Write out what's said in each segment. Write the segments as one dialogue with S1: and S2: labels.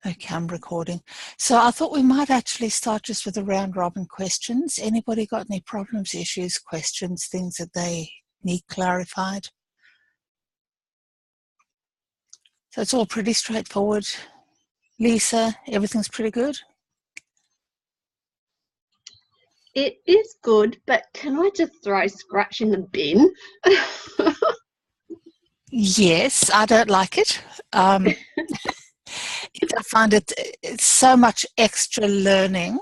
S1: Okay, I'm recording. So I thought we might actually start just with the round robin questions. Anybody got any problems, issues, questions, things that they need clarified? So it's all pretty straightforward. Lisa, everything's pretty good?
S2: It is good, but can I just throw Scratch in the bin?
S1: Yes, I don't like it. I find it's so much extra learning,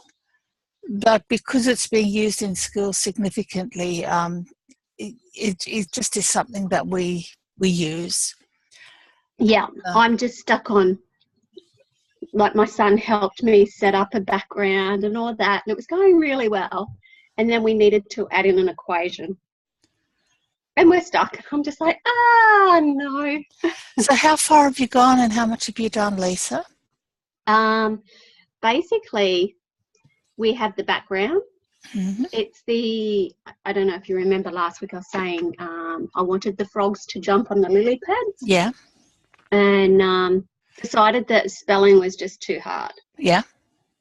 S1: but because it's being used in schools significantly, it just is something that we use.
S2: Yeah, I'm just stuck on, like, my son helped me set up a background and all that, and it was going really well. And then we needed to add in an equation. And we're stuck. I'm just like, no.
S1: So how far have you gone and how much have you done, Lisa?
S2: Basically, we have the background.
S1: Mm-hmm.
S2: It's I don't know if you remember last week I was saying I wanted the frogs to jump on the lily pads.
S1: Yeah.
S2: And decided that spelling was just too hard.
S1: Yeah.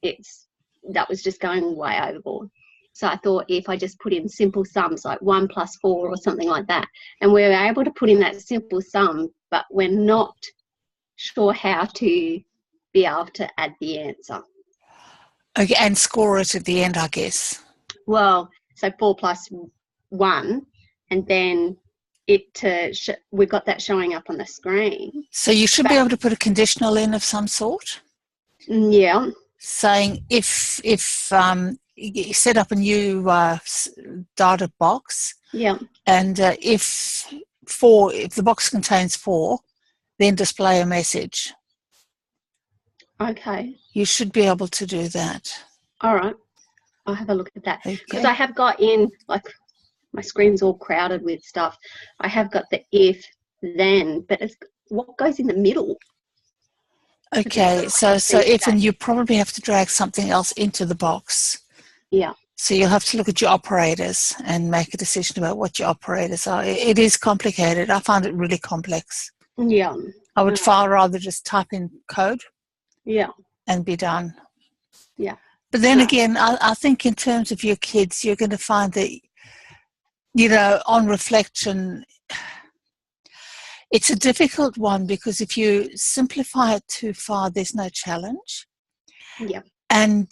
S2: That was just going way overboard. So I thought if I just put in simple sums like 1 + 4 or something like that, and we were able to put in that simple sum, but we're not sure how to be able to add the answer.
S1: Okay, and score it at the end, I guess.
S2: Well, so 4 + 1, and then we've got that showing up on the screen.
S1: So you should be able to put a conditional in of some sort.
S2: Yeah.
S1: Saying if you set up a new data box.
S2: Yeah.
S1: And if the box contains 4, then display a message.
S2: Okay.
S1: You should be able to do that.
S2: All right. I'll have a look at that. Because
S1: Okay.
S2: I have got in, like, my screen's all crowded with stuff. I have got the if, then, but it's what goes in the middle.
S1: Okay, so if, and you probably have to drag something else into the box.
S2: Yeah.
S1: So you'll have to look at your operators and make a decision about what your operators are. It is complicated. I find it really complex.
S2: Yeah.
S1: I would far rather just type in code.
S2: Yeah.
S1: And be done.
S2: Yeah.
S1: But then again, I think in terms of your kids, you're going to find that, on reflection, it's a difficult one because if you simplify it too far, there's no challenge.
S2: Yeah.
S1: And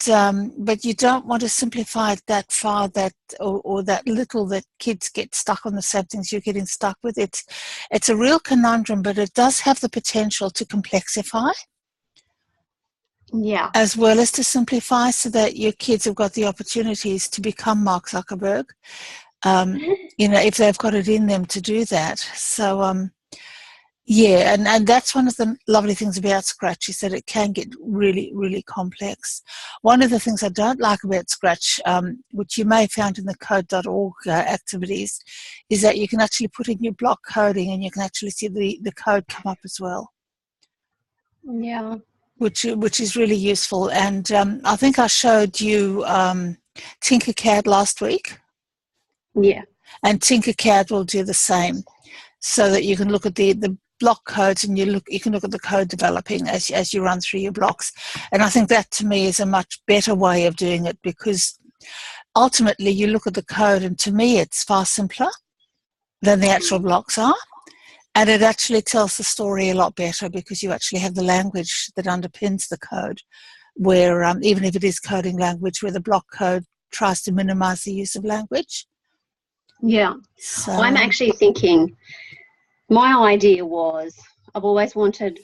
S1: but you don't want to simplify it that far or that little that kids get stuck on the same things you're getting stuck with. It's a real conundrum, but it does have the potential to complexify.
S2: Yeah.
S1: As well as to simplify, so that your kids have got the opportunities to become Mark Zuckerberg, if they've got it in them to do that. So, and that's one of the lovely things about Scratch, is that it can get really, really complex. One of the things I don't like about Scratch, which you may have found in the code.org activities, is that you can actually put in your block coding and you can actually see the code come up as well.
S2: Yeah.
S1: Which is really useful. And I think I showed you Tinkercad last week.
S2: Yeah.
S1: And Tinkercad will do the same, so that you can look at the block codes and you can look at the code developing as you run through your blocks. And I think that to me is a much better way of doing it, because ultimately you look at the code and to me it's far simpler than the actual blocks are. And it actually tells the story a lot better, because you actually have the language that underpins the code, where even if it is coding language, where the block code tries to minimize the use of language.
S2: Yeah.
S1: So,
S2: I'm actually thinking, my idea was, I've always wanted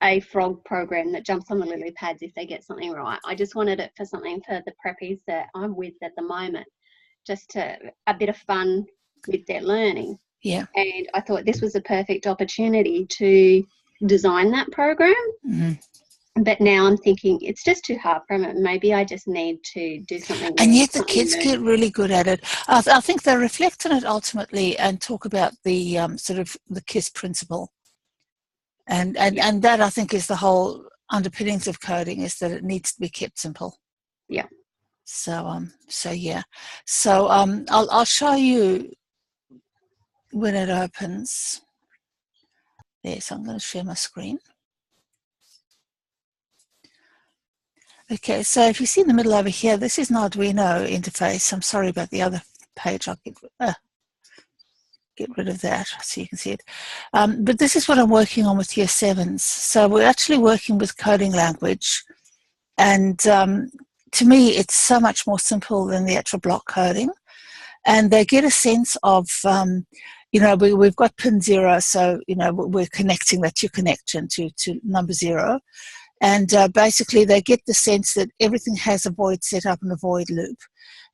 S2: a frog program that jumps on the lily pads if they get something right. I just wanted it for something for the preppies that I'm with at the moment, just a bit of fun with their learning.
S1: Yeah.
S2: And I thought this was a perfect opportunity to design that program.
S1: Mm-hmm.
S2: But now I'm thinking it's just too hard from it. Maybe I just need to do something.
S1: And yet the kids get really good at it. I think they reflect on it ultimately and talk about the sort of the KISS principle. And that, I think, is the whole underpinnings of coding, is that it needs to be kept simple.
S2: Yeah.
S1: So yeah. So I'll show you when it opens. There, so I'm going to share my screen. Okay, so if you see in the middle over here, this is an Arduino interface. I'm sorry about the other page. I'll get rid of that so you can see it. But this is what I'm working on with Year 7s. So we're actually working with coding language. And to me, it's so much more simple than the actual block coding. And they get a sense of, we've got pin 0, so, we're connecting, that's your connection to number 0. And basically, they get the sense that everything has a void setup and a void loop.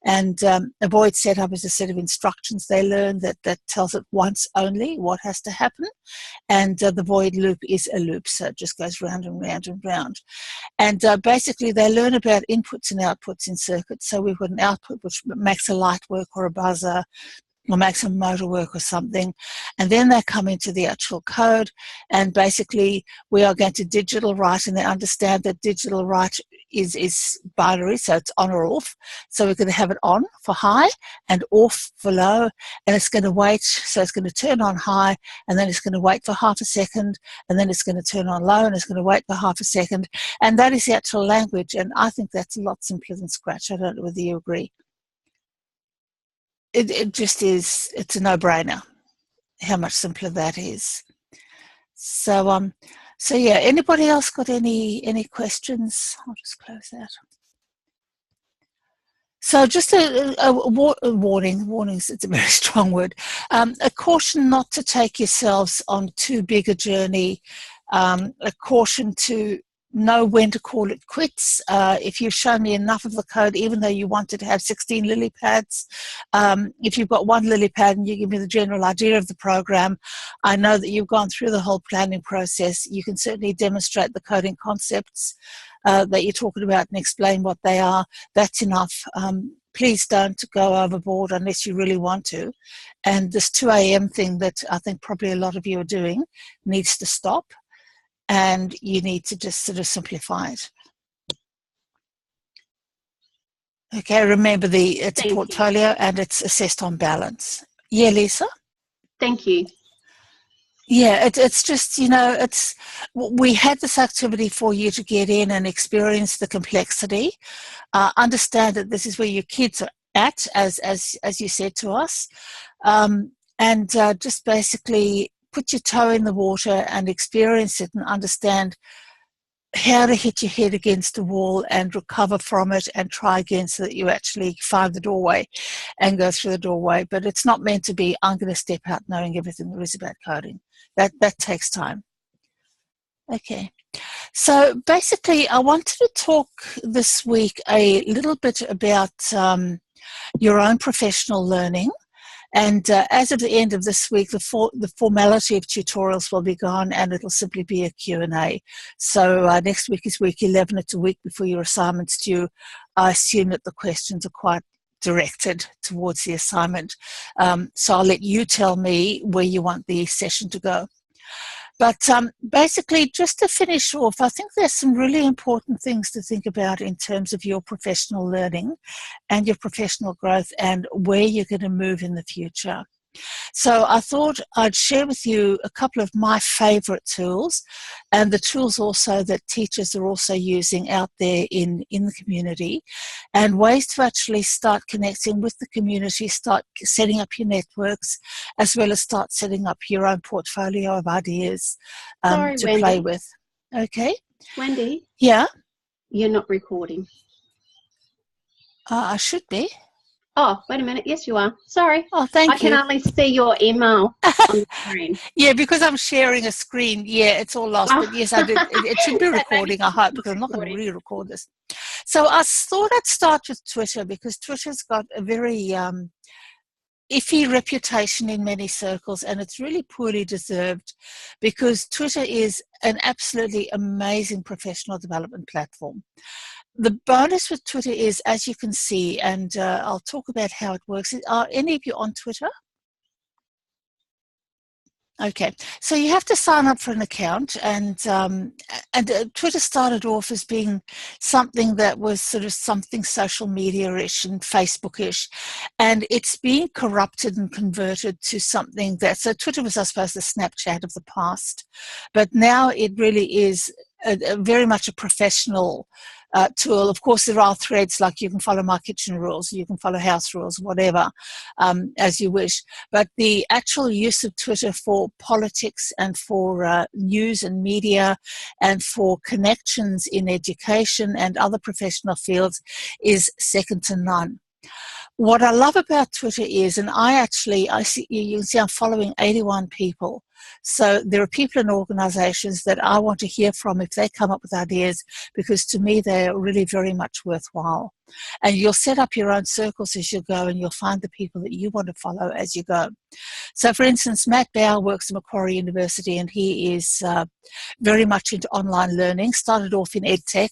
S1: And a void setup is a set of instructions they learn that tells it once only what has to happen. And the void loop is a loop, so it just goes round and round and round. And basically, they learn about inputs and outputs in circuits. So we've got an output which makes a light work or a buzzer, or makes a motor work or something, and then they come into the actual code, and basically we are going to digital write, and they understand that digital write is binary, so it's on or off. So we're going to have it on for high and off for low, and it's going to wait, so it's going to turn on high, and then it's going to wait for half a second, and then it's going to turn on low, and it's going to wait for half a second, and that is the actual language. And I think that's a lot simpler than Scratch. I don't know whether you agree. It just is, it's a no-brainer how much simpler that is. So yeah, anybody else got any questions? I'll just close that. So just a warning, warnings, it's a very strong word, a caution not to take yourselves on too big a journey, a caution to know when to call it quits. If you've shown me enough of the code, even though you wanted to have 16 lily pads, if you've got one lily pad and you give me the general idea of the program, I know that you've gone through the whole planning process. You can certainly demonstrate the coding concepts that you're talking about and explain what they are. That's enough. Please don't go overboard unless you really want to. And this 2 a.m. thing that I think probably a lot of you are doing needs to stop. And you need to just sort of simplify it. Okay, remember it's a portfolio and it's assessed on balance. Yeah, Lisa?
S2: Thank you.
S1: Yeah, it's just, we had this activity for you to get in and experience the complexity. Understand that this is where your kids are at, as you said to us. And just basically put your toe in the water and experience it and understand how to hit your head against the wall and recover from it and try again so that you actually find the doorway and go through the doorway. But it's not meant to be, I'm going to step out knowing everything there is about coding. That takes time. Okay. So basically, I wanted to talk this week a little bit about your own professional learning. And as of the end of this week, the formality of tutorials will be gone and it'll simply be a Q&A. So next week is week 11. It's a week before your assignment's due. I assume that the questions are quite directed towards the assignment. So I'll let you tell me where you want the session to go. But basically, just to finish off, I think there's some really important things to think about in terms of your professional learning and your professional growth and where you're going to move in the future. So I thought I'd share with you a couple of my favorite tools and the tools also that teachers are also using out there in the community, and ways to actually start connecting with the community, start setting up your networks, as well as start setting up your own portfolio of ideas
S2: Sorry,
S1: to
S2: Wendy.
S1: play with. Okay?
S2: Wendy?
S1: Yeah?
S2: You're not recording.
S1: I should be.
S2: Oh, wait a minute. Yes, you are. Sorry.
S1: Oh, thank you.
S2: I can only see your email on the screen.
S1: Yeah, because I'm sharing a screen. Yeah, it's all lost. But yes, I did. It should be recording, I hope, because I'm not going to re-record this. So I thought I'd start with Twitter, because Twitter's got a very iffy reputation in many circles, and it's really poorly deserved, because Twitter is an absolutely amazing professional development platform. The bonus with Twitter is, as you can see, and I'll talk about how it works. Are any of you on Twitter? Okay, so you have to sign up for an account, and Twitter started off as being something that was sort of something social media-ish and Facebook-ish, and it's being corrupted and converted to something that, so Twitter was, I suppose, the Snapchat of the past, but now it really is very much a professional tool. Of course, there are threads like you can follow My Kitchen Rules, you can follow House Rules, whatever, as you wish. But the actual use of Twitter for politics and for news and media and for connections in education and other professional fields is second to none. What I love about Twitter is, and I see, you can see I'm following 81 people. So there are people and organizations that I want to hear from if they come up with ideas, because to me they're really very much worthwhile. And you'll set up your own circles as you go, and you'll find the people that you want to follow as you go. So for instance, Matt Bauer works at Macquarie University, and he is very much into online learning, started off in EdTech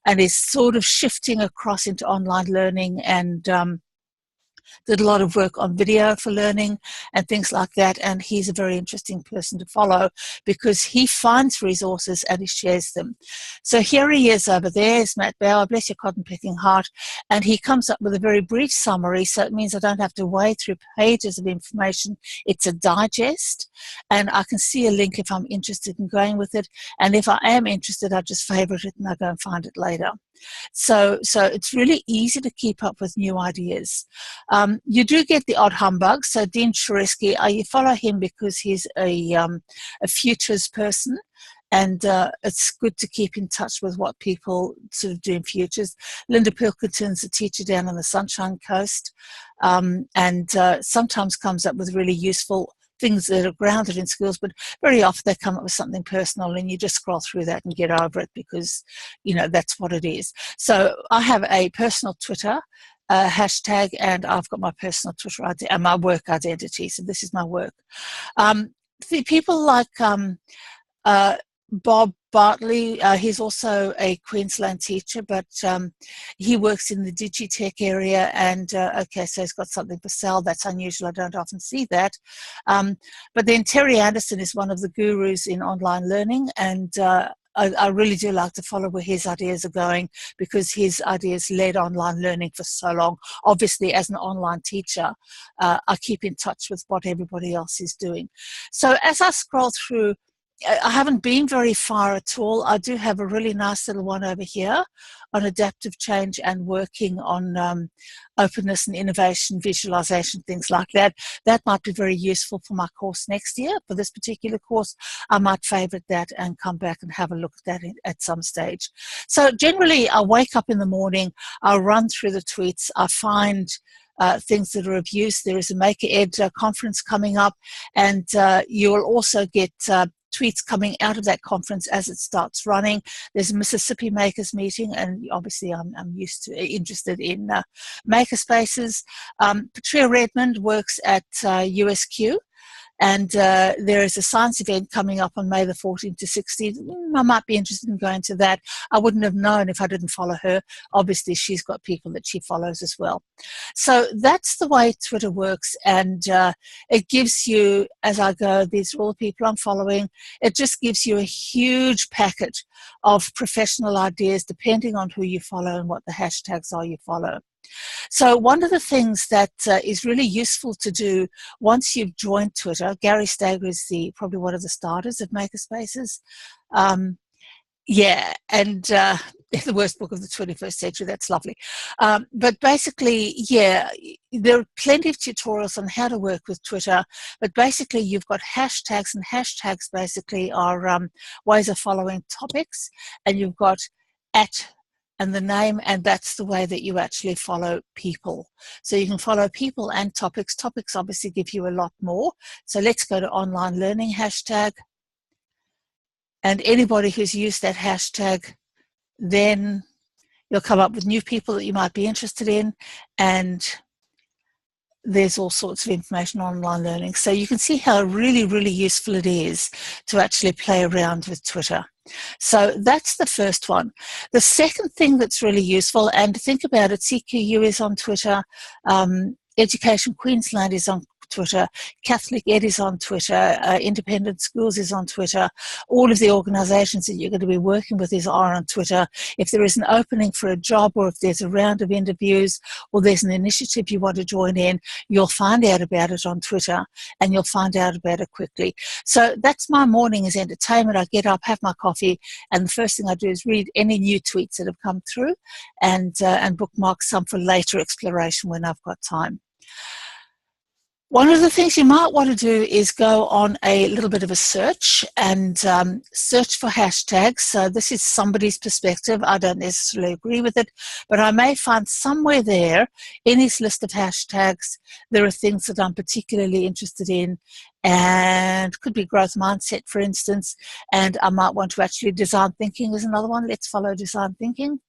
S1: and is sort of shifting across into online learning, and did a lot of work on video for learning and things like that. And he's a very interesting person to follow because he finds resources and he shares them. So here he is over there, is Matt Bauer, bless your cotton picking heart. And he comes up with a very brief summary. So it means I don't have to wade through pages of information. It's a digest. And I can see a link if I'm interested in going with it. And if I am interested, I just favorite it and I go and find it later. So it's really easy to keep up with new ideas. You do get the odd humbug. So Dean Shareski, you follow him because he's a futures person, and it's good to keep in touch with what people sort of do in futures. Linda Pilkington's a teacher down on the Sunshine Coast, and sometimes comes up with really useful things that are grounded in schools, but very often they come up with something personal and you just scroll through that and get over it because, you know, that's what it is. So I have a personal Twitter hashtag, and I've got my personal Twitter and my work identity. So this is my work. The people like Bob Bartley, he's also a Queensland teacher, but he works in the Digitech area, and okay, so he's got something for sale. That's unusual. I don't often see that. But then Terry Anderson is one of the gurus in online learning, and I really do like to follow where his ideas are going, because his ideas led online learning for so long. Obviously, as an online teacher, I keep in touch with what everybody else is doing. So as I scroll through, I haven't been very far at all. I do have a really nice little one over here on adaptive change and working on openness and innovation, visualization, things like that. That might be very useful for my course next year. For this particular course, I might favorite that and come back and have a look at that at some stage. So generally, I wake up in the morning, I run through the tweets, I find things that are of use. There is a Maker Ed conference coming up, and you will also get tweets coming out of that conference as it starts running. There's a Mississippi Makers meeting, and obviously I'm interested in makerspaces. Patria Redmond works at USQ, and there is a science event coming up on May the 14th to 16th. I might be interested in going to that. I wouldn't have known if I didn't follow her. Obviously, she's got people that she follows as well. So that's the way Twitter works, and it gives you, as I go, these are all the people I'm following. It just gives you a huge packet of professional ideas depending on who you follow and what the hashtags are you follow. So one of the things that is really useful to do once you've joined Twitter, Gary Stager is probably one of the starters of Makerspaces. Yeah, and the worst book of the 21st century, that's lovely. But basically, yeah, there are plenty of tutorials on how to work with Twitter, but basically you've got hashtags, and hashtags basically are ways of following topics, and you've got @ and the name, and that's the way that you actually follow people. So you can follow people and topics. Topics obviously give you a lot more. So let's go to online learning hashtag. And anybody who's used that hashtag, then you'll come up with new people that you might be interested in, and there's all sorts of information on online learning. So you can see how really, really useful it is to actually play around with Twitter. So that's the first one. The second thing that's really useful, and think about it, CQU is on Twitter, Education Queensland is on Twitter, Catholic Ed is on Twitter, Independent Schools is on Twitter, all of the organisations that you're going to be working with are on Twitter. If there is an opening for a job, or if there's a round of interviews, or there's an initiative you want to join in, you'll find out about it on Twitter, and you'll find out about it quickly. So that's my morning as entertainment. I get up, have my coffee, and the first thing I do is read any new tweets that have come through, and bookmark some for later exploration when I've got time. One of the things you might want to do is go on a little bit of a search and search for hashtags. So this is somebody's perspective. I don't necessarily agree with it, but I may find somewhere there in his list of hashtags, there are things that I'm particularly interested in, and could be growth mindset, for instance, and I might want to actually design thinking is another one. Let's follow design thinking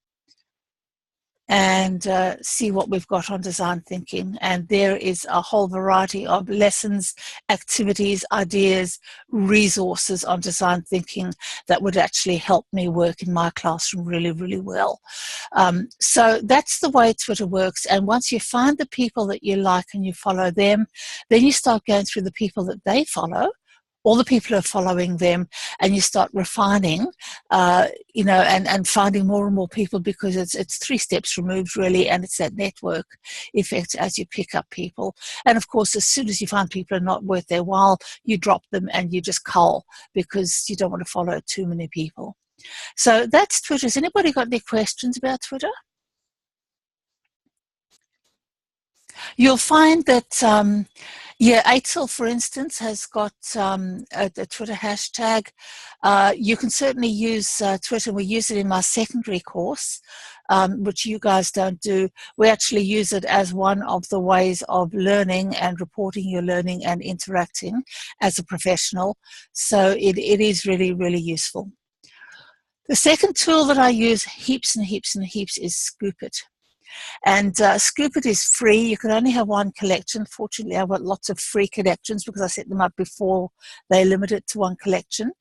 S1: and see what we've got on design thinking. And there is a whole variety of lessons, activities, ideas, resources on design thinking that would actually help me work in my classroom really, really well. So that's the way Twitter works. And once you find the people that you like and you follow them, then you start going through the people that they follow, all the people are following them, and you start refining, and finding more and more people, because it's 3 steps removed really, and it's that network effect as you pick up people. And of course, as soon as you find people are not worth their while, you drop them and you just cull, because you don't want to follow too many people. So that's Twitter. Has anybody got any questions about Twitter? You'll find that, ATEL, for instance, has got a Twitter hashtag. You can certainly use Twitter. We use it in my secondary course, which you guys don't do. We actually use it as one of the ways of learning and reporting your learning and interacting as a professional. So it is really, really useful. The second tool that I use heaps and heaps and heaps is Scoopit. And Scoopit is free. You can only have one collection. Fortunately, I've got lots of free collections because I set them up before they limit it to one collection.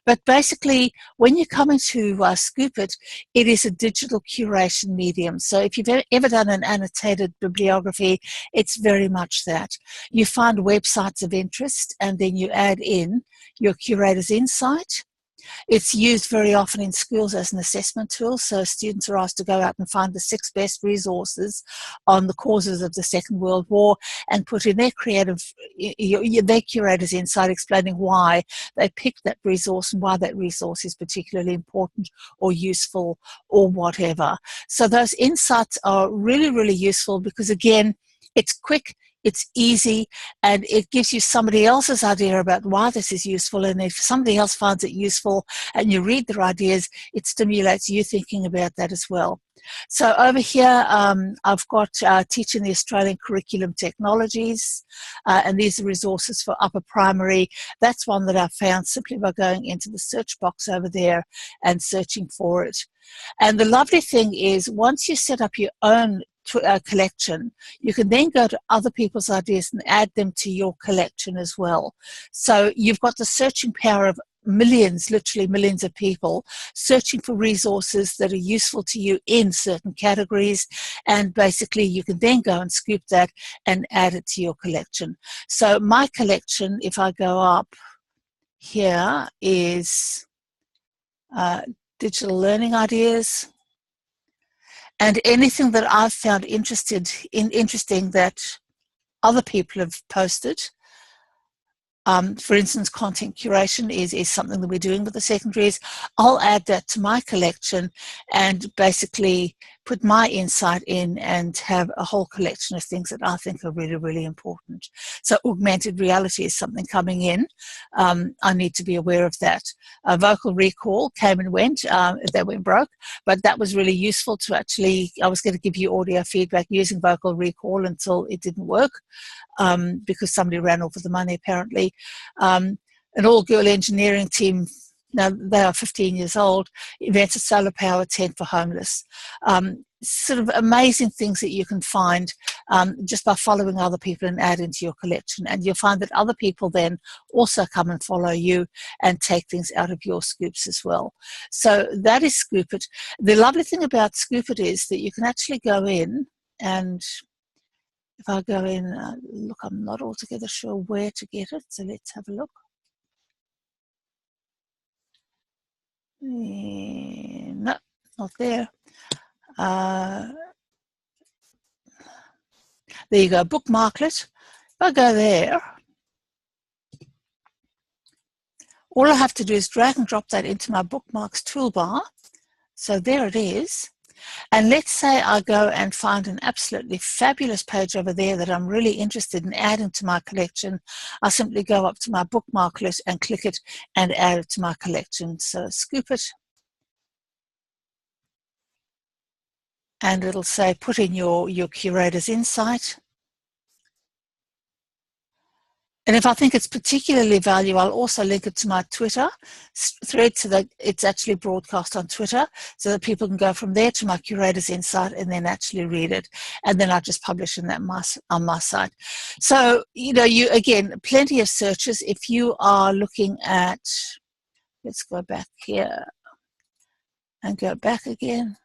S1: But basically, when you come into Scoopit, it is a digital curation medium. So if you've ever done an annotated bibliography, it's very much that. You find websites of interest, and then you add in your curator's insight. It's used very often in schools as an assessment tool, so students are asked to go out and find the 6 best resources on the causes of the Second World War and put in their curator's insight, explaining why they picked that resource and why that resource is particularly important or useful or whatever. So those insights are really, really useful because, again, it's quick, it's easy, and it gives you somebody else's idea about why this is useful. And if somebody else finds it useful and you read their ideas, it stimulates you thinking about that as well. So over here, I've got Teaching the Australian Curriculum Technologies, and these are resources for upper primary. That's one that I found simply by going into the search box over there and searching for it. And the lovely thing is, once you set up your own collection, you can then go to other people's ideas and add them to your collection as well. So you've got the searching power of millions, literally millions of people searching for resources that are useful to you in certain categories, and basically you can then go and scoop that and add it to your collection. So my collection, if I go up here, is digital learning ideas. And anything that I've found interesting that other people have posted. For instance, content curation is something that we're doing with the secondaries. I'll add that to my collection and basically put my insight in and have a whole collection of things that I think are really, really important. So augmented reality is something coming in. I need to be aware of that. Vocal recall came and went. They went broke, but that was really useful to actually, I was going to give you audio feedback using vocal recall until it didn't work. Because somebody ran off with the money apparently. An all-girl engineering team, now they are 15 years old, invented solar power tent for homeless. Sort of amazing things that you can find just by following other people and add into your collection. And you'll find that other people then also come and follow you and take things out of your scoops as well. So that is Scoopit. The lovely thing about Scoopit is that you can actually go in and If I go in, look, I'm not altogether sure where to get it, so let's have a look. No, not there. There you go, bookmarklet. If I go there, all I have to do is drag and drop that into my bookmarks toolbar. So there it is. And let's say I go and find an absolutely fabulous page over there that I'm really interested in adding to my collection. I simply go up to my bookmarklet and click it and add it to my collection. So scoop it. And it'll say, put in your curator's insight. And if I think it's particularly valuable, I'll also link it to my Twitter thread so that it's actually broadcast on Twitter so that people can go from there to my curator's insight and then actually read it. And then I just publish in that on my site. So, you again, plenty of searches. If you are looking at, let's go back here and go back again.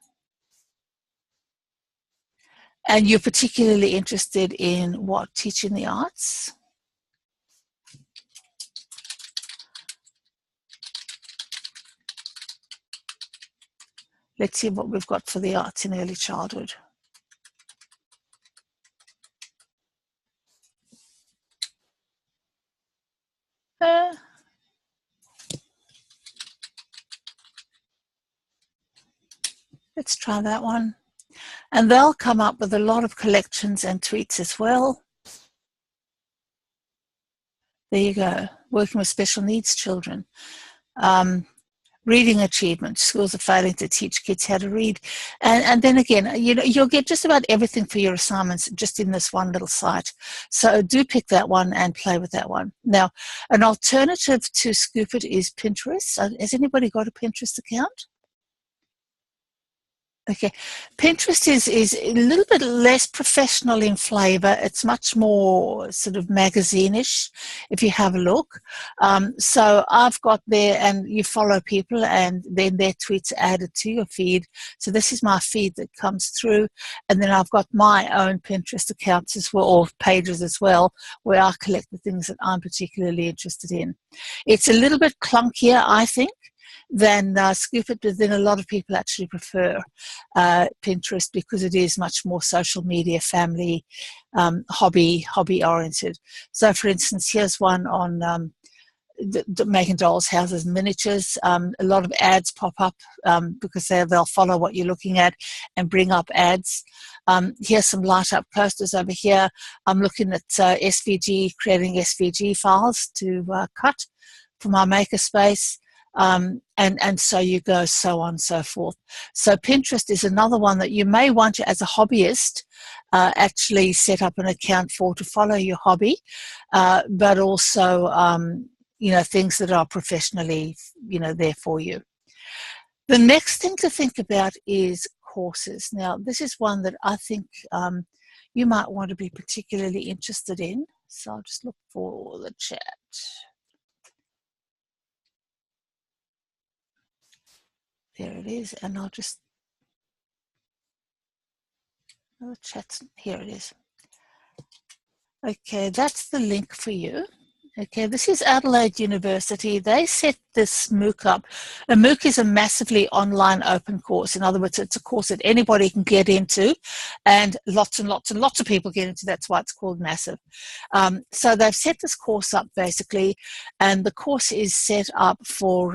S1: And you're particularly interested in what? Teaching the arts? Let's see what we've got for the arts in early childhood. Let's try that one. And they'll come up with a lot of collections and tweets as well. There you go, working with special needs children. Reading achievement, schools are failing to teach kids how to read. And then again, you'll get just about everything for your assignments just in this one little site. So do pick that one and play with that one. Now, an alternative to Scoop.it is Pinterest. Has anybody got a Pinterest account? Okay, Pinterest is a little bit less professional in flavor. It's much more sort of magazine-ish if you have a look. So I've got there, and you follow people and then their tweets are added to your feed. So this is my feed that comes through. And then I've got my own Pinterest accounts as well, or pages as well, where I collect the things that I'm particularly interested in. It's a little bit clunkier, I think, than Scoop.it, but then a lot of people actually prefer Pinterest because it is much more social media, family, hobby oriented. So for instance, here's one on making dolls, houses, and miniatures. A lot of ads pop up because they'll follow what you're looking at and bring up ads. Here's some light up posters over here. I'm looking at SVG, creating SVG files to cut for my makerspace. And so you go, so on and so forth. So Pinterest is another one that you may want to, as a hobbyist, actually set up an account for to follow your hobby, but also, things that are professionally, there for you. The next thing to think about is courses. Now, this is one that I think you might want to be particularly interested in. So I'll just look for the chat. There it is, and I'll just, the chat's, here it is. Okay, that's the link for you. Okay, this is Adelaide University. They set this MOOC up. A MOOC is a massively online open course. In other words, it's a course that anybody can get into, and lots and lots and lots of people get into. That's why it's called massive. So they've set this course up basically, and the course is set up for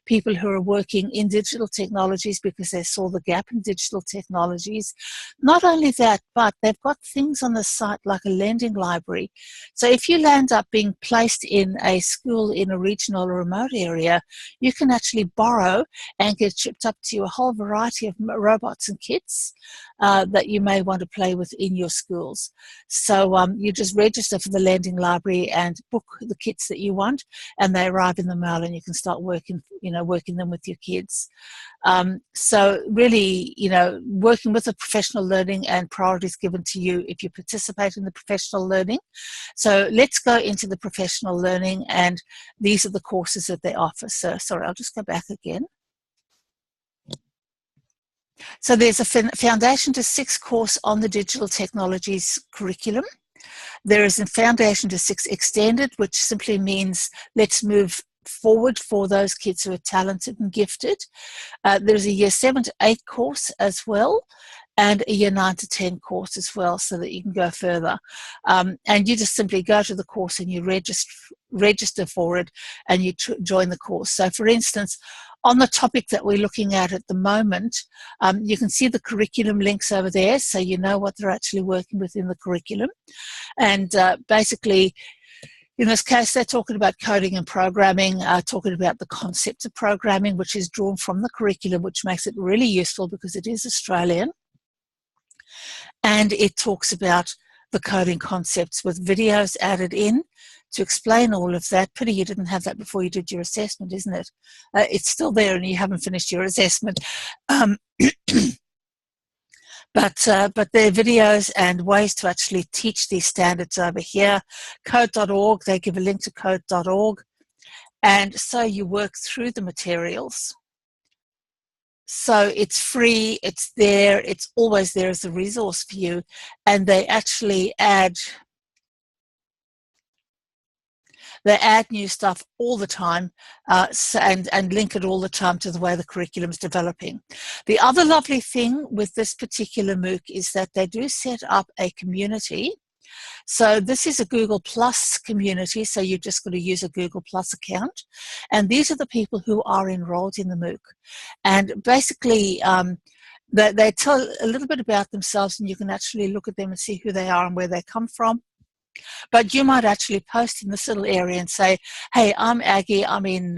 S1: people who are working in digital technologies because they saw the gap in digital technologies. Not only that, but they've got things on the site like a lending library. So if you land up being placed in a school in a regional or remote area, you can actually borrow and get shipped up to you a whole variety of robots and kits that you may want to play with in your schools. So you just register for the lending library and book the kits that you want, and they arrive in the mail, and you can start working them with your kids. So really, working with the professional learning and priorities given to you if you participate in the professional learning. So let's go into the professional learning, and these are the courses that they offer. So sorry, I'll just go back again. So there's a Foundation to 6 course on the digital technologies curriculum. There is a Foundation to 6 extended, which simply means let's move forward for those kids who are talented and gifted. There's a year 7 to 8 course as well, and a year 9 to 10 course as well, so that you can go further. And you just simply go to the course and you register for it, and you join the course. So for instance, on the topic that we're looking at the moment, you can see the curriculum links over there, so you know what they're actually working with in the curriculum. And basically, in this case, they're talking about coding and programming, talking about the concept of programming, which is drawn from the curriculum, which makes it really useful because it is Australian. And it talks about the coding concepts with videos added in to explain all of that. Pity you didn't have that before you did your assessment, isn't it? It's still there and you haven't finished your assessment. But there are videos and ways to actually teach these standards over here. Code.org, they give a link to code.org. And so you work through the materials. So it's free, it's there, it's always there as a resource for you. And they actually add new stuff all the time, and link it all the time to the way the curriculum is developing. The other lovely thing with this particular MOOC is that they do set up a community. So this is a Google Plus community, so you're just going to use a Google Plus account. And these are the people who are enrolled in the MOOC. And basically, they tell a little bit about themselves, and you can actually look at them and see who they are and where they come from. But you might actually post in this little area and say, hey, I'm Aggie, I'm in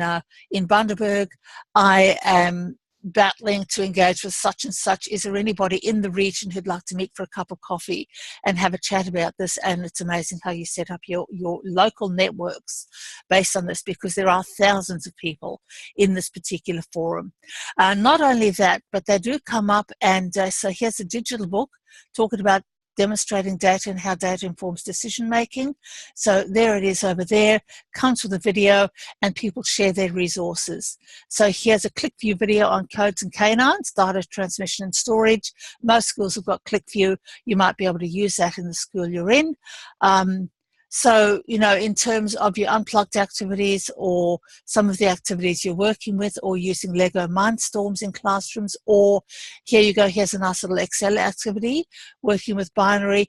S1: Bundaberg, I am battling to engage with such and such. Is there anybody in the region who'd like to meet for a cup of coffee and have a chat about this? And it's amazing how you set up your local networks based on this, because there are thousands of people in this particular forum. Not only that, but they do come up and so here's a digital book talking about demonstrating data and how data informs decision making. So there it is over there, comes with a video, and people share their resources. So here's a ClickView video on codes and canines, data transmission and storage. Most schools have got ClickView. You might be able to use that in the school you're in. So, you know, in terms of your unplugged activities or some of the activities you're working with, or using Lego Mindstorms in classrooms, or here you go, here's a nice little Excel activity, working with binary.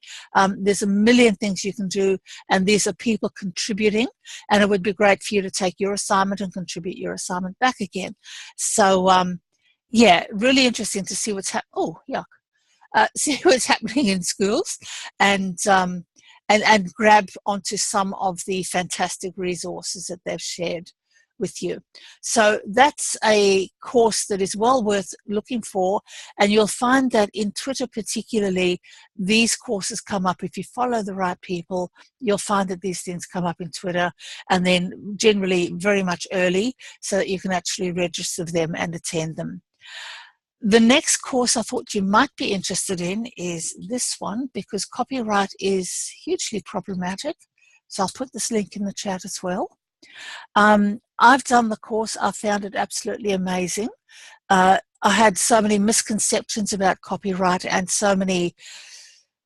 S1: There's a million things you can do, and these are people contributing, and it would be great for you to take your assignment and contribute your assignment back again. So, yeah, really interesting to see what's see what's happening in schools, and grab onto some of the fantastic resources that they've shared with you. So that's a course that is well worth looking for, and you'll find that in Twitter particularly, these courses come up. If you follow the right people, you'll find that these things come up in Twitter, and then generally very much early, so that you can actually register them and attend them. The next course I thought you might be interested in is this one, because copyright is hugely problematic. So I'll put this link in the chat as well. I've done the course. I found it absolutely amazing. I had so many misconceptions about copyright and so many,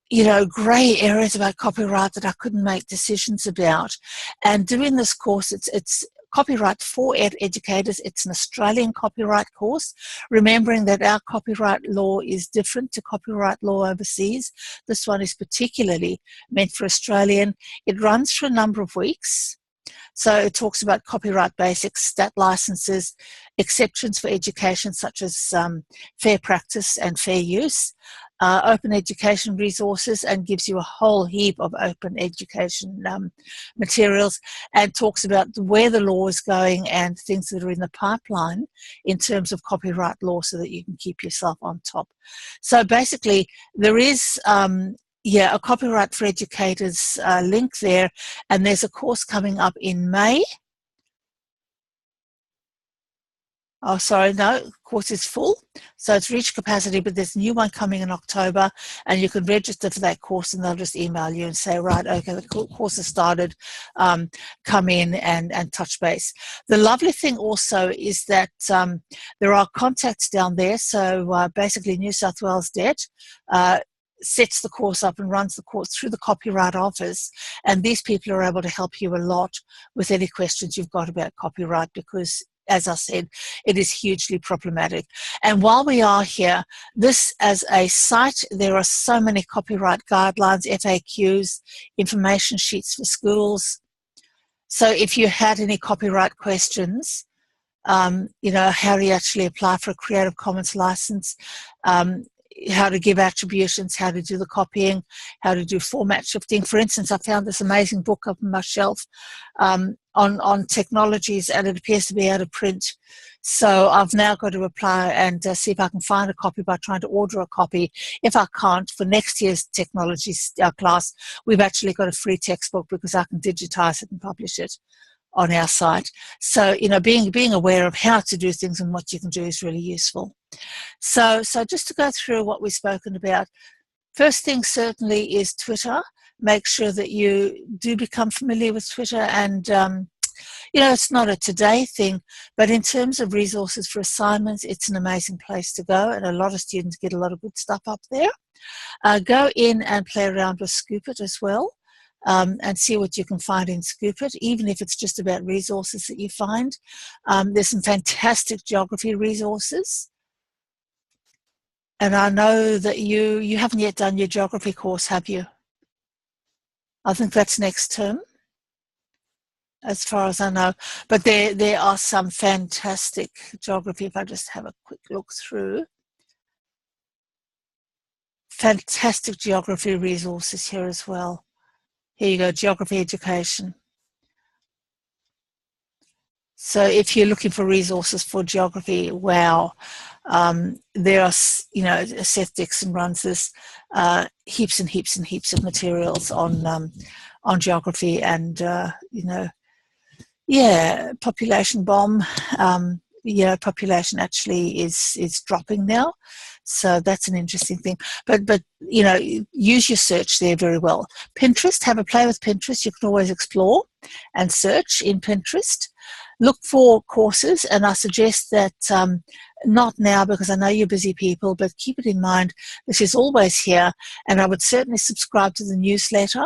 S1: you know, grey areas about copyright that I couldn't make decisions about. And doing this course, it's copyright for educators. It's an Australian copyright course, remembering that our copyright law is different to copyright law overseas. This one is particularly meant for Australian. It runs for a number of weeks. So it talks about copyright basics, stat licenses, exceptions for education such as fair practice and fair use, open education resources, and gives you a whole heap of open education materials, and talks about where the law is going and things that are in the pipeline in terms of copyright law, so that you can keep yourself on top. So basically there is a copyright for educators link there, and there's a course coming up in May. Oh, sorry, no, course is full. So it's reached capacity, but there's a new one coming in October, and you can register for that course and they'll just email you and say, right, okay, the course has started, come in and touch base. The lovely thing also is that there are contacts down there. So basically New South Wales Debt sets the course up and runs the course through the Copyright Office, and these people are able to help you a lot with any questions you've got about copyright, because as I said, it is hugely problematic. And while we are here, this as a site, there are so many copyright guidelines, FAQs, information sheets for schools. So if you had any copyright questions, you know, how do you actually apply for a Creative Commons license, how to give attributions, how to do the copying, how to do format shifting. For instance, I found this amazing book up on my shelf on technologies, and it appears to be out of print. So I've now got to apply and see if I can find a copy by trying to order a copy. If I can't, for next year's technology class, we've actually got a free textbook because I can digitize it and publish it on our site. So, you know, being aware of how to do things and what you can do is really useful. So just to go through what we've spoken about, first thing certainly is Twitter. Make sure that you do become familiar with Twitter, and you know, it's not a today thing, but in terms of resources for assignments, it's an amazing place to go, and a lot of students get a lot of good stuff up there. Go in and play around with Scoop.it as well. And see what you can find in Scoop.it, even if it's just about resources that you find. There's some fantastic geography resources. And I know that you haven't yet done your geography course, have you? I think that's next term, as far as I know. But there are some fantastic geography, if I just have a quick look through. Fantastic geography resources here as well. Here you go, geography education. So if you're looking for resources for geography, wow, there are, you know, Seth Dixon runs this, heaps and heaps and heaps of materials on geography, and you know, yeah, population bomb. Yeah, population actually is dropping now, so that's an interesting thing. But you know, use your search there very well. Pinterest, have a play with Pinterest. You can always explore and search in Pinterest. Look for courses, and I suggest that not now because I know you're busy people, but keep it in mind this is always here, and I would certainly subscribe to the newsletter,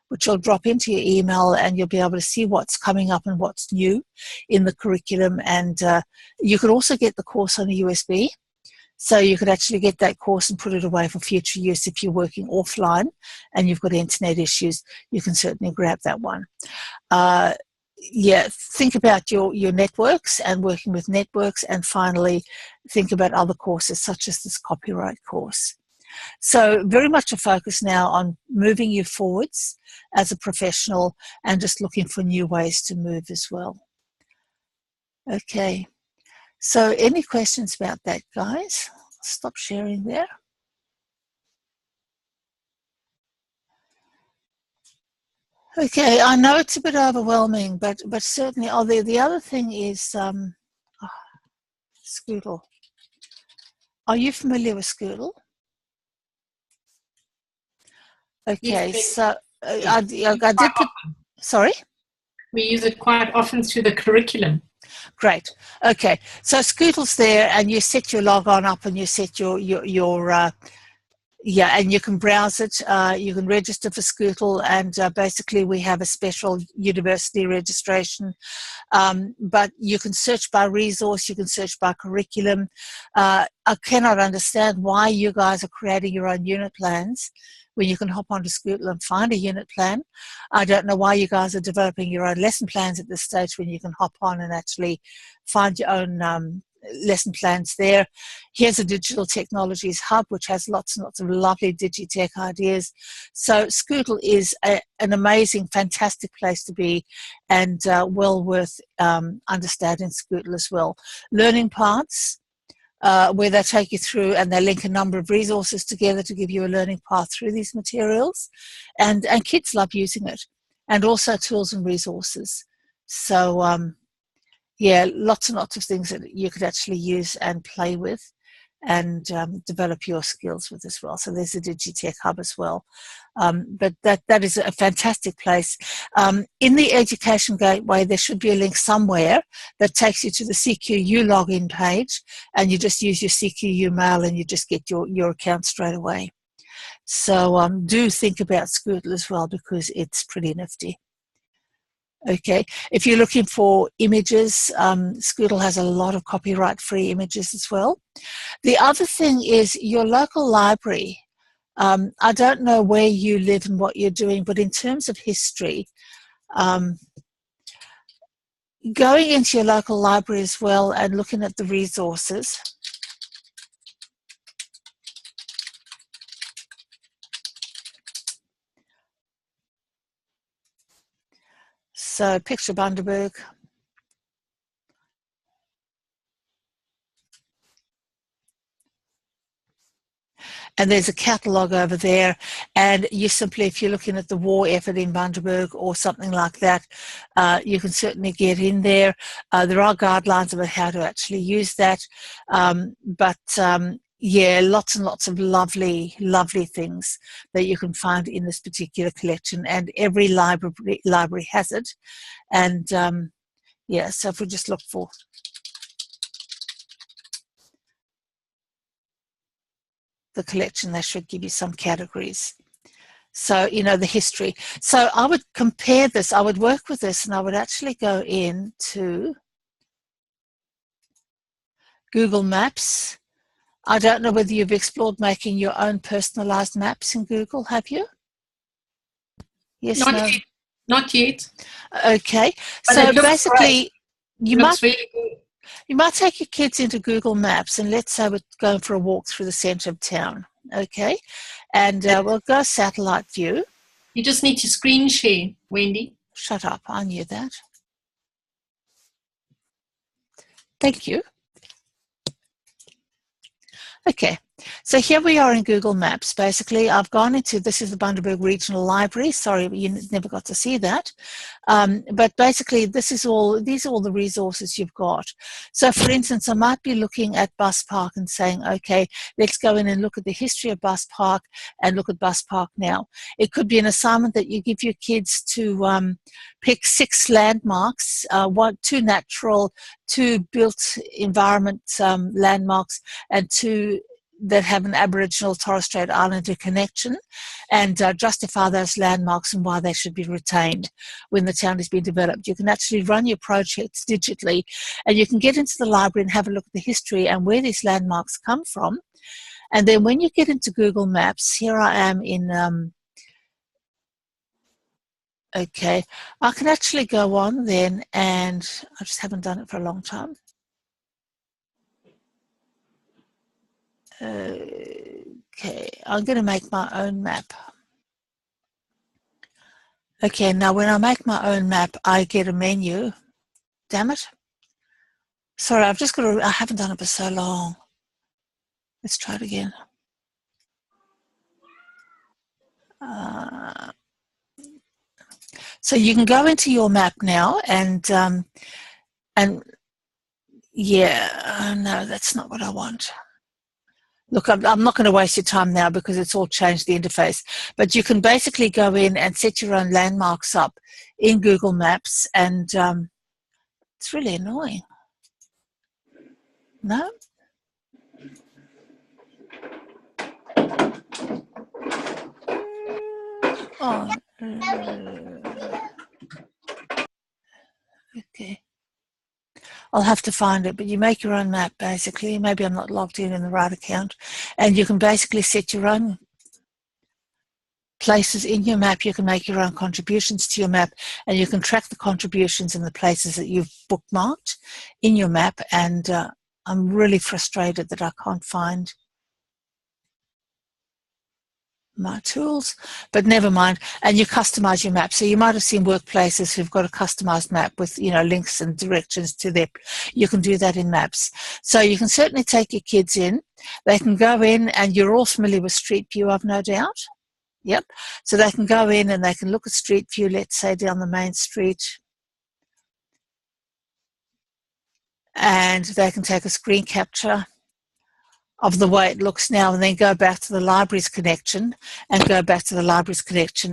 S1: which will drop into your email, and you'll be able to see what's coming up and what's new in the curriculum. And you could also get the course on a USB. So you could actually get that course and put it away for future use. If you're working offline and you've got internet issues, you can certainly grab that one. Yeah, think about your networks and working with networks, and finally think about other courses such as this copyright course. So very much a focus now on moving you forwards as a professional and just looking for new ways to move as well. Okay, so any questions about that, guys? Stop sharing there. Okay, I know it's a bit overwhelming, but certainly, the other thing is Scoodle. Are you familiar with Scoodle? Okay, yes, so I did put, sorry?
S3: We use it quite often through the curriculum.
S1: Great. Okay, so Scoodle's there, and you set your log on up, and you set your yeah, and you can browse it. You can register for Scoodle, and basically we have a special university registration. But you can search by resource, you can search by curriculum. I cannot understand why you guys are creating your own unit plans when you can hop onto Scoodle and find a unit plan. I don't know why you guys are developing your own lesson plans at this stage when you can hop on and actually find your own lesson plans there. Here's a digital technologies hub which has lots and lots of lovely digitech ideas. So Scoodle is an amazing, fantastic place to be, and well worth understanding Scoodle as well. Learning paths, where they take you through and they link a number of resources together to give you a learning path through these materials, and kids love using it, and also tools and resources. So yeah, lots and lots of things that you could actually use and play with and develop your skills with as well. So there's a Digitech Hub as well. But that is a fantastic place. In the Education Gateway, there should be a link somewhere that takes you to the CQU login page, and you just use your CQU mail and you just get your account straight away. So do think about Scootle as well, because it's pretty nifty. Okay, if you're looking for images, Scootle has a lot of copyright-free images as well. The other thing is your local library. I don't know where you live and what you're doing, but in terms of history, going into your local library as well and looking at the resources. So picture Bundaberg. And there's a catalogue over there, and you simply, if you're looking at the war effort in Bundaberg or something like that, you can certainly get in there. There are guidelines about how to actually use that, yeah, lots and lots of lovely, lovely things that you can find in this particular collection, and every library has it. And yeah, so if we just look for the collection, that should give you some categories. So, you know, the history. So I would compare this, I would work with this, and I would actually go into Google Maps. I don't know whether you've explored making your own personalized maps in Google, have you? Yes,
S3: Not
S1: no?
S3: yet. Not yet.
S1: Okay.
S3: But
S1: so
S3: it looks
S1: basically,
S3: great. Really good.
S1: You might take your kids into Google Maps, and let's say we're going for a walk through the centre of town, okay? And we'll go satellite view.
S3: You just need to screen share, Wendy.
S1: Shut up, I knew that. Thank you. Okay, so here we are in Google Maps. Basically, I've gone into, this is the Bundaberg Regional Library. Sorry, you never got to see that. But basically, these are all the resources you've got. So for instance, I might be looking at Bus Park and saying, okay, let's go in and look at the history of Bus Park and look at Bus Park now. It could be an assignment that you give your kids to pick 6 landmarks, 2 natural, 2 built environment landmarks, and 2 that have an Aboriginal Torres Strait Islander connection, and justify those landmarks and why they should be retained when the town is being developed. You can actually run your projects digitally, and you can get into the library and have a look at the history and where these landmarks come from. And then when you get into Google Maps, here I am in, okay, I can actually go on then, and I just haven't done it for a long time. Okay, I'm going to make my own map. Okay, now when I make my own map, I get a menu. Damn it. Sorry, I've just got to, I haven't done it for so long. Let's try it again. So you can go into your map now and yeah, no, that's not what I want. Look, I'm not going to waste your time now because it's all changed the interface, but you can basically go in and set your own landmarks up in Google Maps, and it's really annoying. No? Oh. Okay. I'll have to find it, but you make your own map basically. Maybe I'm not logged in the right account, and you can basically set your own places in your map. You can make your own contributions to your map, and you can track the contributions in the places that you've bookmarked in your map. And I'm really frustrated that I can't find my tools, but never mind. And you customize your map. So you might have seen workplaces who've got a customized map with, you know, links and directions to their, you can do that in Maps. So you can certainly take your kids in. They can go in, and you're all familiar with Street View, I've no doubt. Yep. So they can go in and they can look at Street View, let's say down the main street. and they can take a screen capture of the way it looks now, and then go back to the libraries connection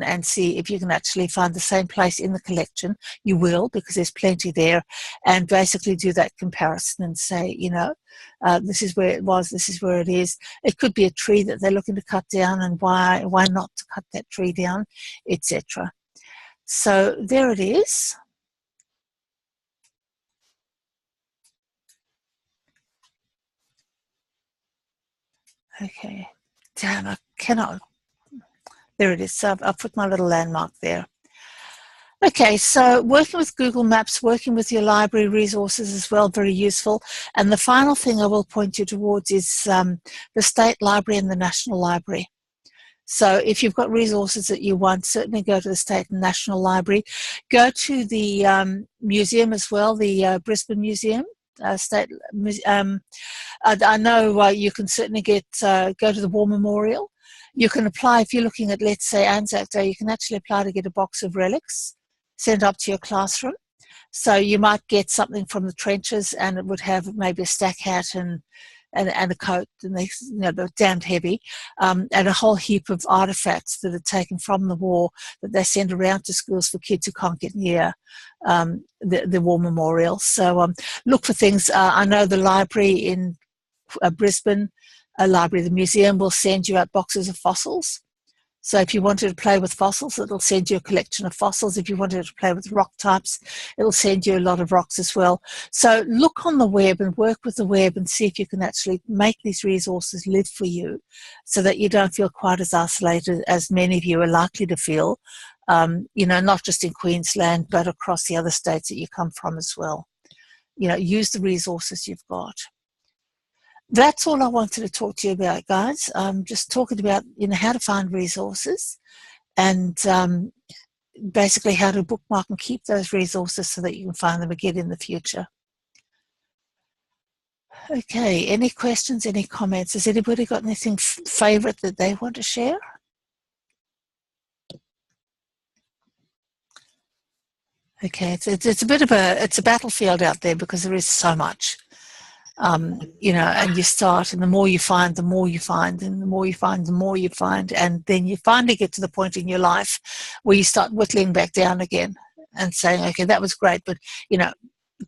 S1: and see if you can actually find the same place in the collection. You will, because there's plenty there, and basically do that comparison and say, this is where it was, this is where it is. It could be a tree that they're looking to cut down, and why not to cut that tree down, etc. So there it is. Okay, damn, I cannot. There it is. So I've put my little landmark there. Okay, so working with Google Maps, working with your library resources as well, very useful. And the final thing I will point you towards is the State Library and the National Library. So if you've got resources that you want, certainly go to the State and National Library. Go to the museum as well, the Brisbane Museum. I know you can certainly go to the War Memorial. You can apply, if you're looking at, let's say, Anzac Day, you can actually apply to get a box of relics sent up to your classroom. So you might get something from the trenches, and it would have maybe a stack hat and a coat, and they're damned heavy, and a whole heap of artefacts that are taken from the war that they send around to schools for kids who can't get near the War Memorial. So look for things. I know the library in Brisbane, the museum will send you out boxes of fossils. So if you wanted to play with fossils, it'll send you a collection of fossils. If you wanted to play with rock types, it'll send you a lot of rocks as well. So look on the web and work with the web and see if you can actually make these resources live for you, so that you don't feel quite as isolated as many of you are likely to feel, not just in Queensland, but across the other states that you come from as well. Use the resources you've got. That's all I wanted to talk to you about, guys. Just talking about, how to find resources, and basically how to bookmark and keep those resources so that you can find them again in the future. Okay, any questions, any comments? Has anybody got anything favourite that they want to share? Okay, it's a bit of it's a battlefield out there, because there is so much. And you start, and the more you find, the more you find, and the more you find, the more you find, and then you finally get to the point in your life where you start whittling back down again and saying, okay, that was great, but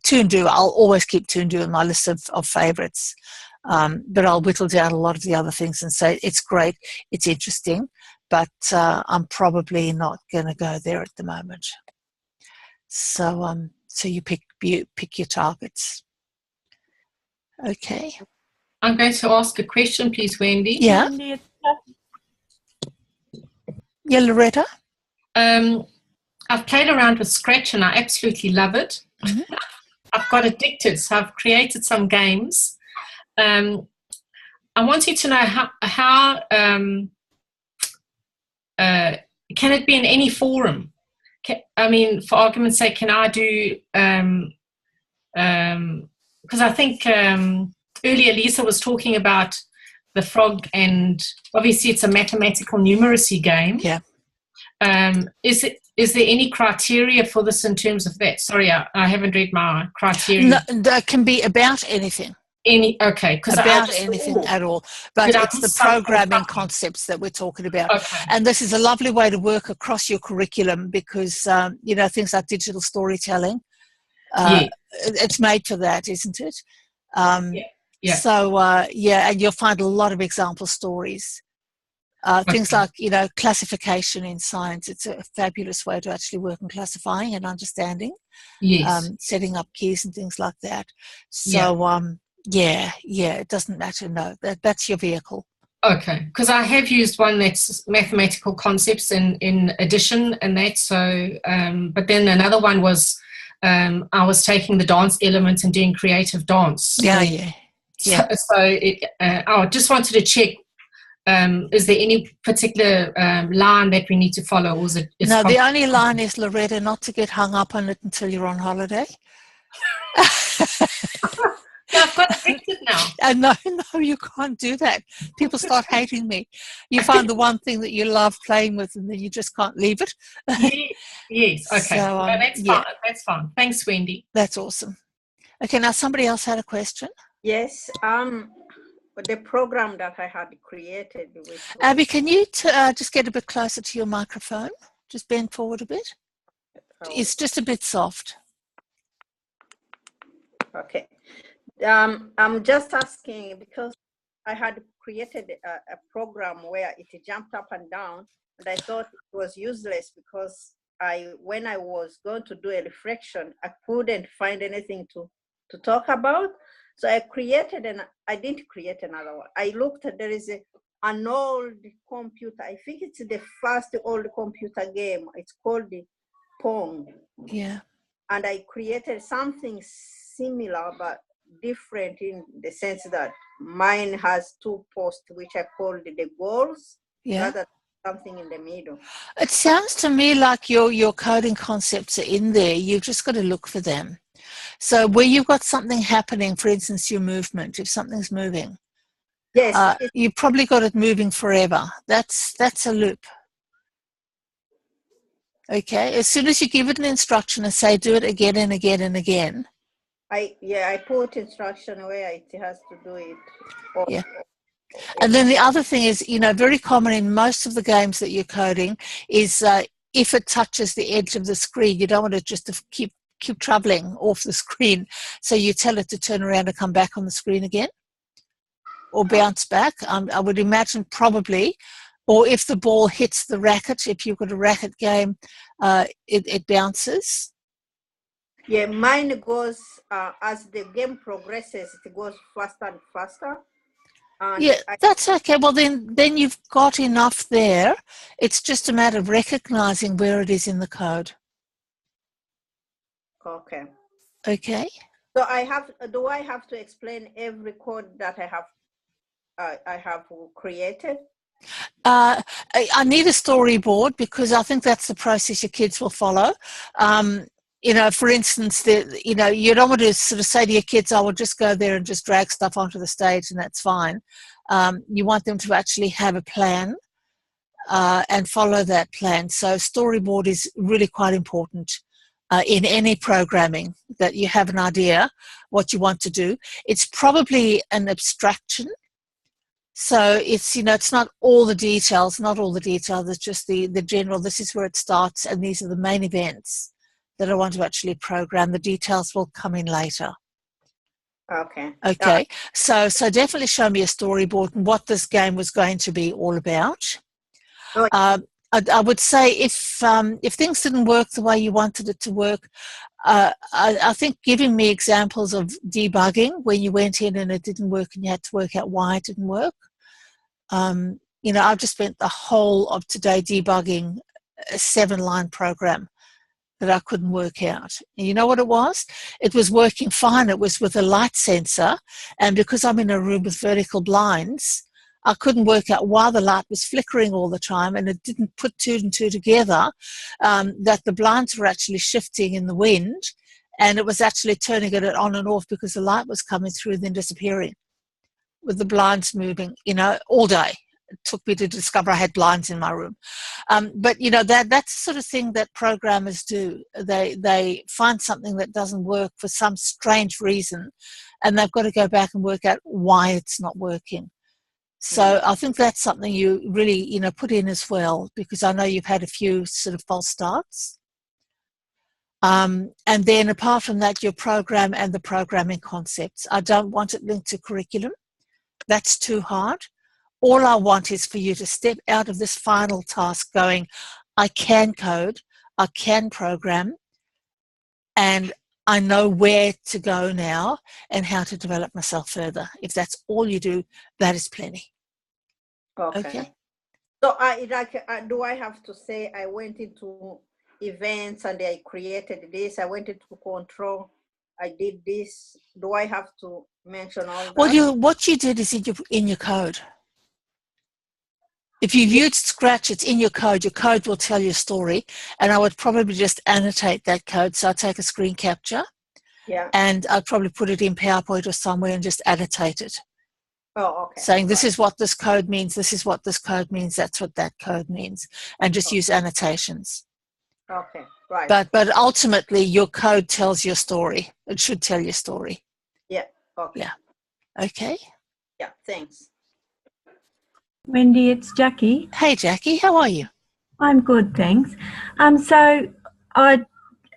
S1: Toondoo, I'll always keep Toondoo in my list of favourites, but I'll whittle down a lot of the other things and say, it's great, it's interesting, but I'm probably not going to go there at the moment. So you pick your targets. Okay.
S3: I'm going to ask a question, please, Wendy.
S1: Yeah. Yeah, Loretta?
S3: I've played around with Scratch and I absolutely love it.
S1: Mm-hmm.
S3: I've got addicted, so I've created some games. I want you to know how can it be in any forum? For argument's sake, can I do... because I think earlier Lisa was talking about the frog, and obviously it's a mathematical numeracy game.
S1: Yeah.
S3: Is there any criteria for this in terms of that? Sorry, I haven't read my criteria.
S1: No, that can be about anything.
S3: Okay.
S1: About anything at all. But it's the programming concepts that we're talking about.
S3: Okay.
S1: And this is a lovely way to work across your curriculum, because, things like digital storytelling, it's made for that, isn't it?
S3: Yeah.
S1: So, and you'll find a lot of example stories. Things like, classification in science. It's a fabulous way to actually work on classifying and understanding.
S3: Yes.
S1: Setting up keys and things like that. So, it doesn't matter. No, that's your vehicle.
S3: Okay, because I have used one that's mathematical concepts in addition and that. So, but then another one was I was taking the dance element and doing creative dance.
S1: Yeah.
S3: So I just wanted to check. Is there any particular line that we need to follow? Or is it?
S1: No, the only line is, Loretta, not to get hung up on it until you're on holiday.
S3: I've got addicted now.
S1: No, you can't do that. People start hating me. You find the one thing that you love playing with, and then you just can't leave it.
S3: Yes. Okay.
S1: So,
S3: that's fine. That's fine. Thanks, Wendy.
S1: That's awesome. Okay, now somebody else had a question.
S4: Yes. The program that I had created, which was,
S1: Abby, can you just get a bit closer to your microphone? Just bend forward a bit. It's just a bit soft.
S4: okay. I'm just asking because I had created a program where it jumped up and down, and I thought it was useless because when I was going to do a reflection, I couldn't find anything to talk about. So I didn't create another one. I looked at, there is an old computer. I think it's the first old computer game. It's called the Pong.
S1: Yeah.
S4: And I created something similar, but different in the sense that mine has 2 posts, which I called the goals, rather than something in the middle.
S1: It sounds to me like your coding concepts are in there. You've just got to look for them. So where you've got something happening, for instance, your movement, if something's moving,
S4: yes,
S1: you've probably got it moving forever. That's a loop. Okay, as soon as you give it an instruction and say do it again and again and again.
S4: I put instruction where it has to do it.
S1: Yeah. And then the other thing is, very common in most of the games that you're coding is if it touches the edge of the screen, you don't want it just to keep traveling off the screen. So you tell it to turn around and come back on the screen again or bounce back. I would imagine probably, or if the ball hits the racket, if you've got a racket game, it bounces.
S4: Yeah, mine goes, as the game progresses, it goes faster and faster.
S1: Yeah, that's okay. Well, then you've got enough there. It's just a matter of recognizing where it is in the code.
S4: Okay.
S1: Okay.
S4: So do I have to explain every code that I have created?
S1: I need a storyboard because I think that's the process your kids will follow. For instance, you don't want to sort of say to your kids, I will just go there and just drag stuff onto the stage and that's fine. You want them to actually have a plan and follow that plan. So storyboard is really quite important in any programming, that you have an idea what you want to do. It's probably an abstraction. So it's, it's not all the details, it's just the general, this is where it starts and these are the main events that I want to actually program. The details will come in later. Okay. So definitely show me a storyboard and what this game was going to be all about. I would say if things didn't work the way you wanted it to work, I think giving me examples of debugging when you went in and it didn't work and you had to work out why it didn't work. I've just spent the whole of today debugging a 7-line program that I couldn't work out. And you know what it was? It was working fine. It was with a light sensor. And because I'm in a room with vertical blinds, I couldn't work out why the light was flickering all the time, and it didn't put 2 and 2 together, that the blinds were actually shifting in the wind, and it was actually turning it on and off because the light was coming through and then disappearing with the blinds moving, all day. It took me to discover I had blinds in my room. But, that's the sort of thing that programmers do. They find something that doesn't work for some strange reason, and they've got to go back and work out why it's not working. So I think that's something you really, put in as well, because I know you've had a few sort of false starts. And then apart from that, your program and the programming concepts. I don't want it linked to curriculum. That's too hard. All I want is for you to step out of this final task going, I can code, I can program, and I know where to go now and how to develop myself further. If that's all you do, that is plenty. Okay.
S4: So do I have to say I went into events and I created this, I went into control, I did this? Do I have to mention all that?
S1: Well, what you did is in your code. If you've used Scratch, it's in your code. Your code will tell your story, and I would probably just annotate that code. So I'd take a screen capture, and I'd probably put it in PowerPoint or somewhere and just annotate it.
S4: Oh, okay.
S1: Saying this is what this code means, this is what this code means, that's what that code means, and just use annotations.
S4: Okay, right.
S1: But ultimately, your code tells your story. It should tell your story.
S4: Yeah, okay.
S1: Yeah. Okay.
S4: Yeah, thanks.
S5: Wendy, it's Jackie.
S1: Hey, Jackie, how are you?
S5: I'm good, thanks. So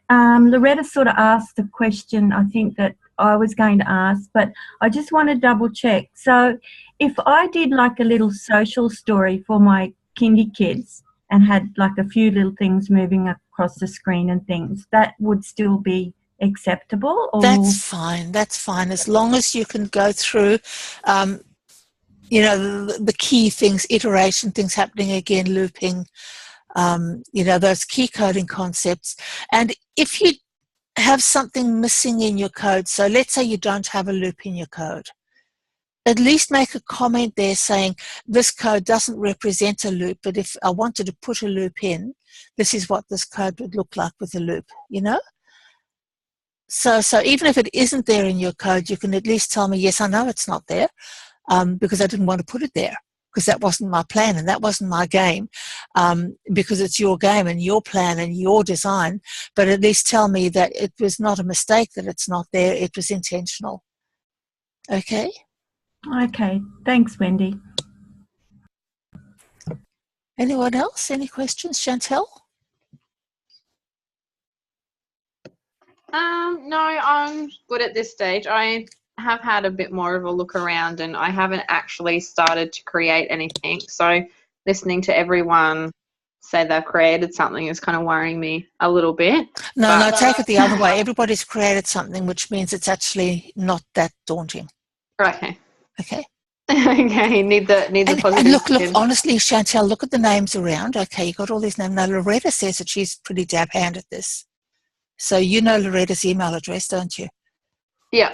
S5: Loretta sort of asked the question I think that I was going to ask, but I just want to double check. So if I did like a little social story for my kindy kids and had like a few little things moving across the screen and things, that would still be acceptable? Or
S1: That's fine. That's fine. As long as you can go through, the key things, iteration, things happening again, looping, those key coding concepts. And if you have something missing in your code, so let's say you don't have a loop in your code, at least make a comment there saying, this code doesn't represent a loop, but if I wanted to put a loop in, this is what this code would look like with a loop, So even if it isn't there in your code, you can at least tell me, yes, I know it's not there, because I didn't want to put it there, because that wasn't my plan and that wasn't my game, because it's your game and your plan and your design. But at least tell me that it was not a mistake that it's not there, it was intentional. Okay?
S5: Okay, thanks, Wendy.
S1: Anyone else? Any questions, Chantel?
S6: No, I'm good at this stage. I have had a bit more of a look around and I haven't actually started to create anything. So listening to everyone say they've created something is kind of worrying me a little bit.
S1: No, take it the other way. Everybody's created something, which means it's actually not that daunting.
S6: Okay.
S1: Okay.
S6: Okay, need the positive.
S1: And look, honestly, Chantel, look at the names around. Okay, you got all these names. Now, Loretta says that she's pretty dab hand at this. So you know Loretta's email address, don't you?
S6: Yeah.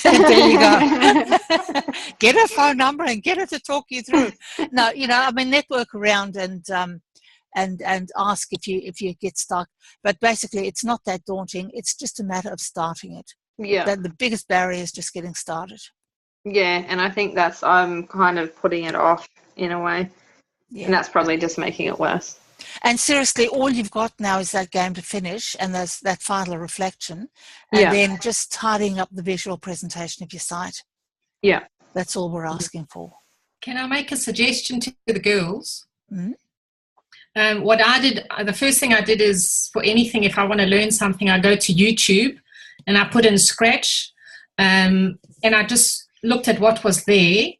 S1: There you go. Get her phone number and get her to talk you through. No, network around and ask if you get stuck. But basically, it's not that daunting. It's just a matter of starting it.
S6: Yeah.
S1: The biggest barrier is just getting started.
S6: Yeah, and I think I'm kind of putting it off in a way. Yeah. And that's probably just making it worse.
S1: And seriously, all you've got now is that game to finish, and there's that final reflection, and then just tidying up the visual presentation of your site.
S6: Yeah.
S1: That's all we're asking for.
S3: Can I make a suggestion to the girls?
S1: Mm-hmm.
S3: What I did, the first thing I did is, for anything, if I want to learn something, I go to YouTube and I put in Scratch, and I just looked at what was there.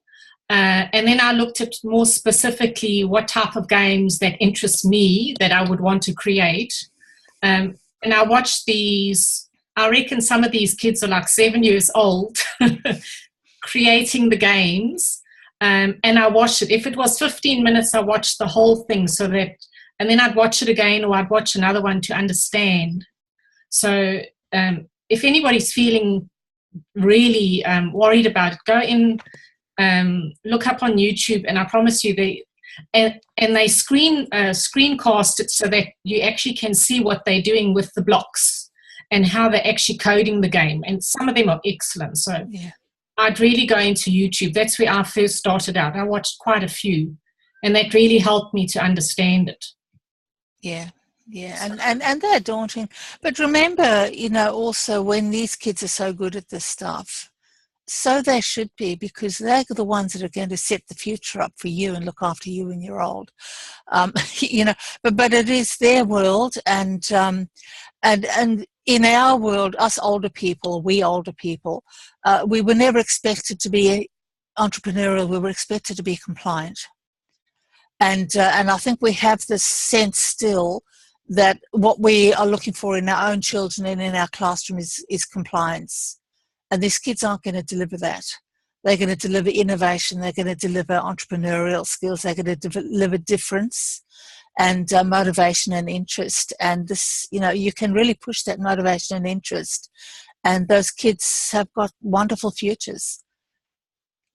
S3: And then I looked at more specifically what type of games that interest me that I would want to create. And I watched these, I reckon some of these kids are like 7 years old creating the games. And I watched it. If it was 15 minutes, I watched the whole thing and then I'd watch it again or I'd watch another one to understand. So if anybody's feeling really worried about it, go in, look up on YouTube, and I promise you they screencast it so that you actually can see what they're doing with the blocks and how they're actually coding the game. And some of them are excellent. So I'd really go into YouTube. That's where I first started out. I watched quite a few, and that really helped me to understand it.
S1: Yeah. And they're daunting. But remember, also when these kids are so good at this stuff, so they should be, because they're the ones that are going to set the future up for you and look after you when you're old. But it is their world, and in our world, us older people, we were never expected to be entrepreneurial. We were expected to be compliant, and I think we have this sense still that what we are looking for in our own children and in our classroom is compliance. And these kids aren't going to deliver that. They're going to deliver innovation. They're going to deliver entrepreneurial skills. They're going to deliver difference and motivation and interest. And this, you can really push that motivation and interest. And those kids have got wonderful futures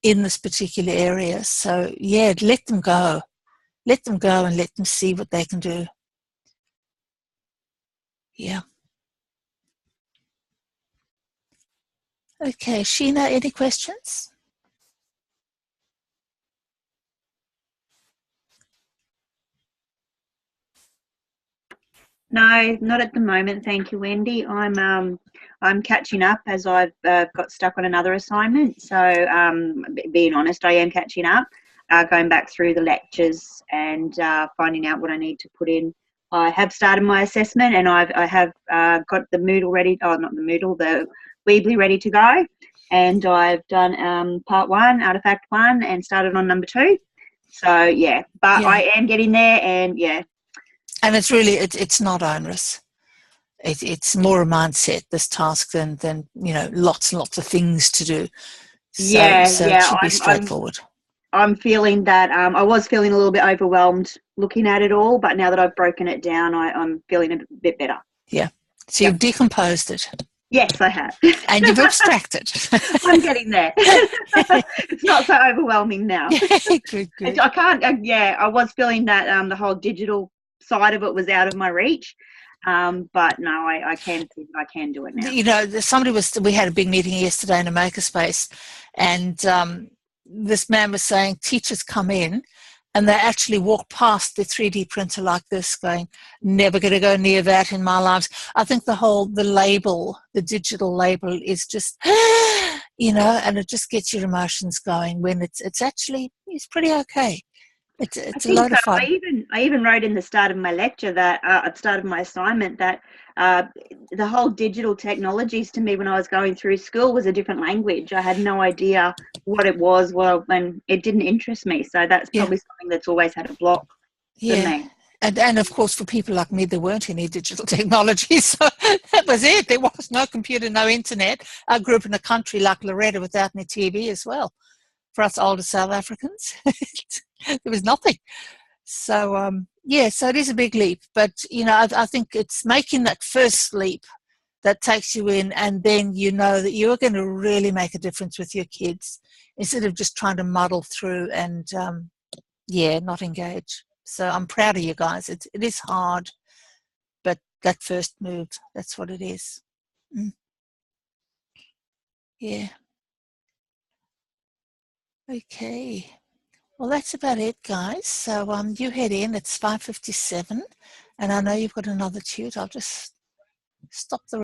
S1: in this particular area. So, let them go. Let them go and let them see what they can do. Yeah. Okay, Sheena, any questions?
S7: No, not at the moment. Thank you, Wendy. I'm catching up as I've got stuck on another assignment. So, being honest, I am catching up, going back through the lectures and finding out what I need to put in. I have started my assessment, and I have got the Moodle ready. Oh, not the Moodle, the Weebly ready to go. And I've done part 1, Artifact 1, and started on number 2. So yeah, but
S1: Yeah.
S7: I am getting there, and yeah.
S1: And it's really, it's not onerous. It's more a mindset, this task, than lots and lots of things to do. So it should be straightforward.
S7: I'm feeling that I was feeling a little bit overwhelmed looking at it all, but now that I've broken it down, I'm feeling a bit better.
S1: Yeah. So you've decomposed it.
S7: Yes, I have.
S1: And you've abstracted.
S7: I'm getting there. It's not so overwhelming now.
S1: Good.
S7: I can't, I was feeling that the whole digital side of it was out of my reach. But no, I can do it now.
S1: You know, we had a big meeting yesterday in a makerspace, and this man was saying teachers come in and they actually walk past the 3D printer like this going, never going to go near that in my lives. I think the label, the digital label is just, and it just gets your emotions going when it's pretty okay. It's a lot of fun.
S7: I even wrote in the start of my lecture that at the start of my assignment that the whole digital technologies to me when I was going through school was a different language. I had no idea what it was, and it didn't interest me. So that's probably something that's always had a block for me.
S1: And of course, for people like me, there weren't any digital technology, so that was it. There was no computer, no internet. I grew up in a country like Loretta without any TV as well. For us older South Africans, there was nothing. So, so it is a big leap. But, I think it's making that first leap that takes you in, and then you know that you're going to really make a difference with your kids instead of just trying to muddle through and, not engage. So I'm proud of you guys. It is hard, but that first move, that's what it is. Yeah. Okay. Well, that's about it, guys. So you head in. It's 5:57, and I know you've got another tute. I'll just stop the